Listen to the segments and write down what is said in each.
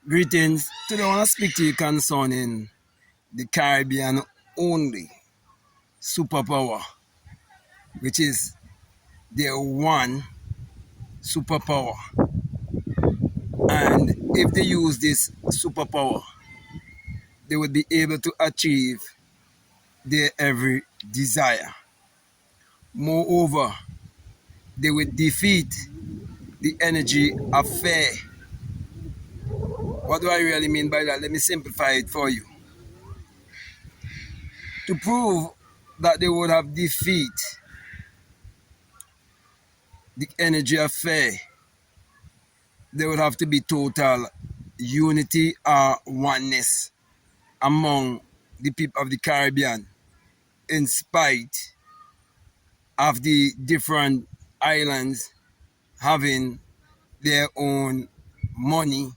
Greetings. Today I want to speak to you concerning the Caribbean only superpower, which is their one superpower. And if they use this superpower, they would be able to achieve their every desire. Moreover, they would defeat the energy of fear. What do I really mean by that? Let me simplify it for you. To prove that they would have defeat the energy of fear, there would have to be total unity or oneness among the people of the Caribbean, in spite of the different islands having their own money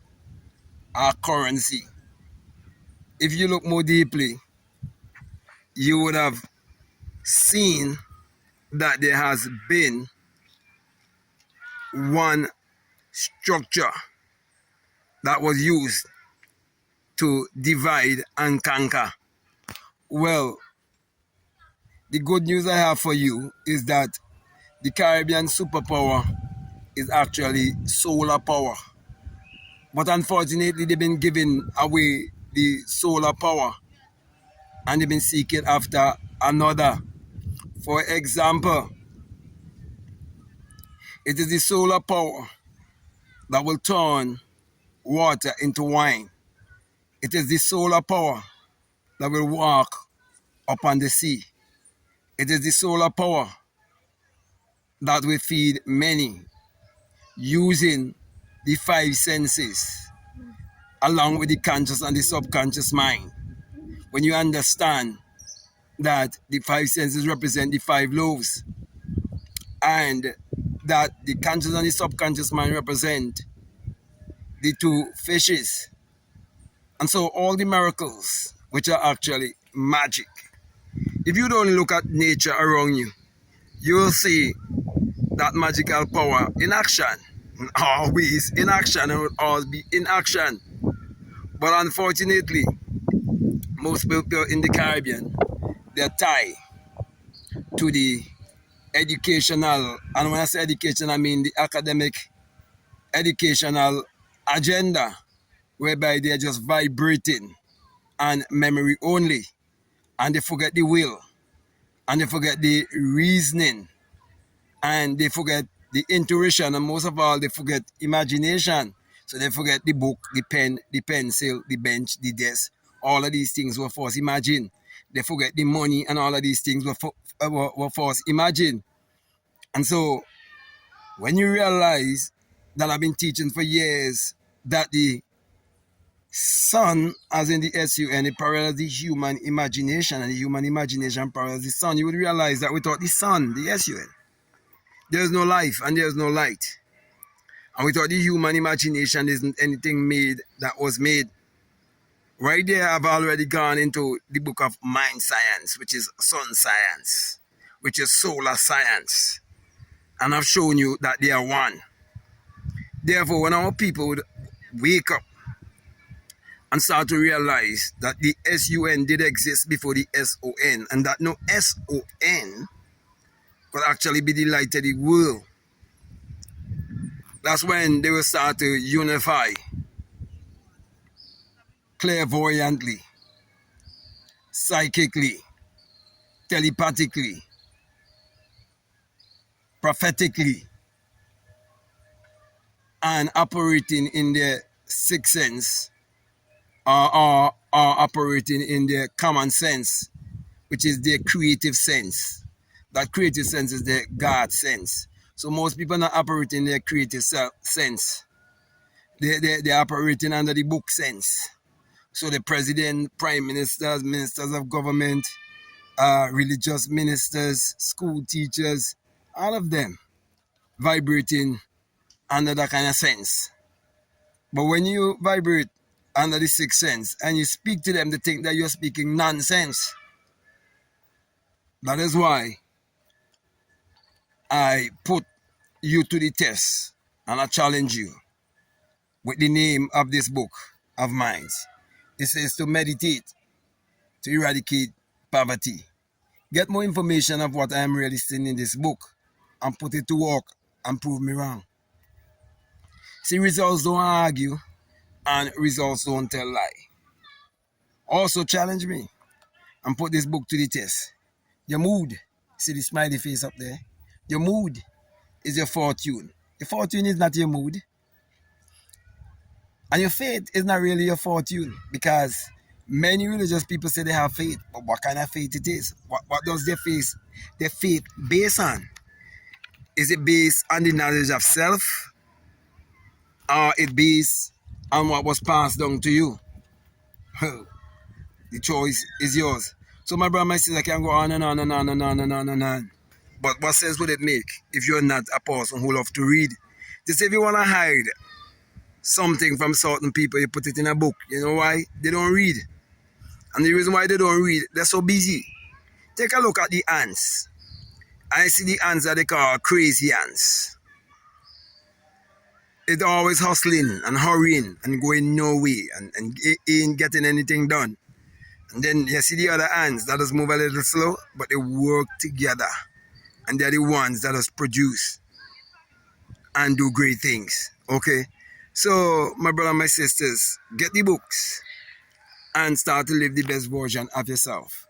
or currency. If you look more deeply, you would have seen that there has been one structure that was used to divide and conquer. Well, the good news I have for you is that the Caribbean superpower is actually solar power. But unfortunately, they've been giving away the solar power and they've been seeking after another. For example, it is the solar power that will turn water into wine. It is the solar power that will walk upon the sea. It is the solar power that will feed many using the five senses along with the conscious and the subconscious mind. When you understand that the five senses represent the five loaves and that the conscious and the subconscious mind represent the two fishes. And so all the miracles, which are actually magic. If you don't look at nature around you, you will see that magical power in action. Always in action and will always be in action. But unfortunately, most people in the Caribbean, they're tied to the educational, and when I say education, I mean the academic educational agenda, whereby they're just vibrating and memory only, and they forget the will, and they forget the reasoning, and they forget the intuition, and most of all, they forget imagination. So they forget the book, the pen, the pencil, the bench, the desk. All of these things were forced imagine. They forget the money, and all of these things were forced imagine. And so when you realize that I've been teaching for years that the sun, as in the sun, it parallels the human imagination, and the human imagination parallels the sun, you would realize that without the sun, the sun, there's no life and there's no light. And without the human imagination, there isn't anything made that was made. Right there, I've already gone into the book of mind science, which is sun science, which is solar science. And I've shown you that they are one. Therefore, when our people would wake up and start to realize that the sun did exist before the son, and that no son could actually be the light of the world, that's when they will start to unify clairvoyantly, psychically, telepathically, prophetically, and operating in their sixth sense, or operating in their common sense, which is their creative sense. That creative sense is their God sense. So most people are not operating their creative sense. They're operating under the book sense. So the president, prime ministers, ministers of government, religious ministers, school teachers, all of them vibrating under that kind of sense. But when you vibrate under the sixth sense and you speak to them, they think that you're speaking nonsense. That is why I put you to the test and I challenge you with the name of this book, of minds. It says to meditate, to eradicate poverty. Get more information of what I am really saying in this book and put it to work and prove me wrong. See, results don't argue and results don't tell lie. Also challenge me and put this book to the test. Your mood, see the smiley face up there? Your mood is your fortune. Your fortune is not your mood. And your faith is not really your fortune because many religious people say they have faith, but what kind of faith it is? What does their faith based on? Is it based on the knowledge of self or it based on what was passed down to you? The choice is yours. So my brother, my sister can go on and on and on and on and on and on. But what sense would it make if you're not a person who love to read? Just if you want to hide something from certain people, you put it in a book. You know why? They don't read. And the reason why they don't read, they're so busy. Take a look at the ants. I see the ants that they call crazy ants. It's always hustling and hurrying and going nowhere and ain't getting anything done. And then you see the other ants that just move a little slow, but they work together. And they're the ones that just produce and do great things. Okay? So, my brother and my sisters, get the books and start to live the best version of yourself.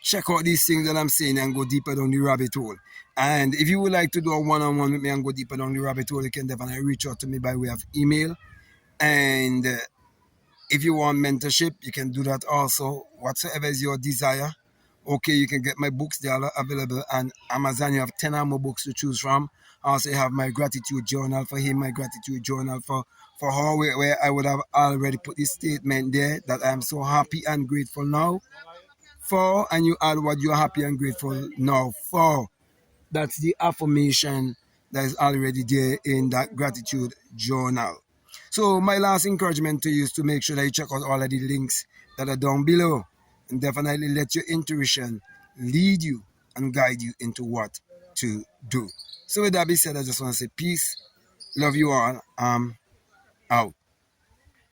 Check out these things that I'm saying and go deeper down the rabbit hole. And if you would like to do a one-on-one with me and go deeper down the rabbit hole, you can definitely reach out to me by way of email. And if you want mentorship, you can do that also. Whatsoever is your desire. Okay, you can get my books. They are available on Amazon. You have 10 or more books to choose from. Also, you have my gratitude journal for him, my gratitude journal for her, where I would have already put this statement there that I am so happy and grateful now for, and you add what you are happy and grateful now for. That's the affirmation that is already there in that gratitude journal. So my last encouragement to you is to make sure that you check out all of the links that are down below and definitely let your intuition lead you and guide you into what to do. So with that being said, I just want to say peace, love you all, out.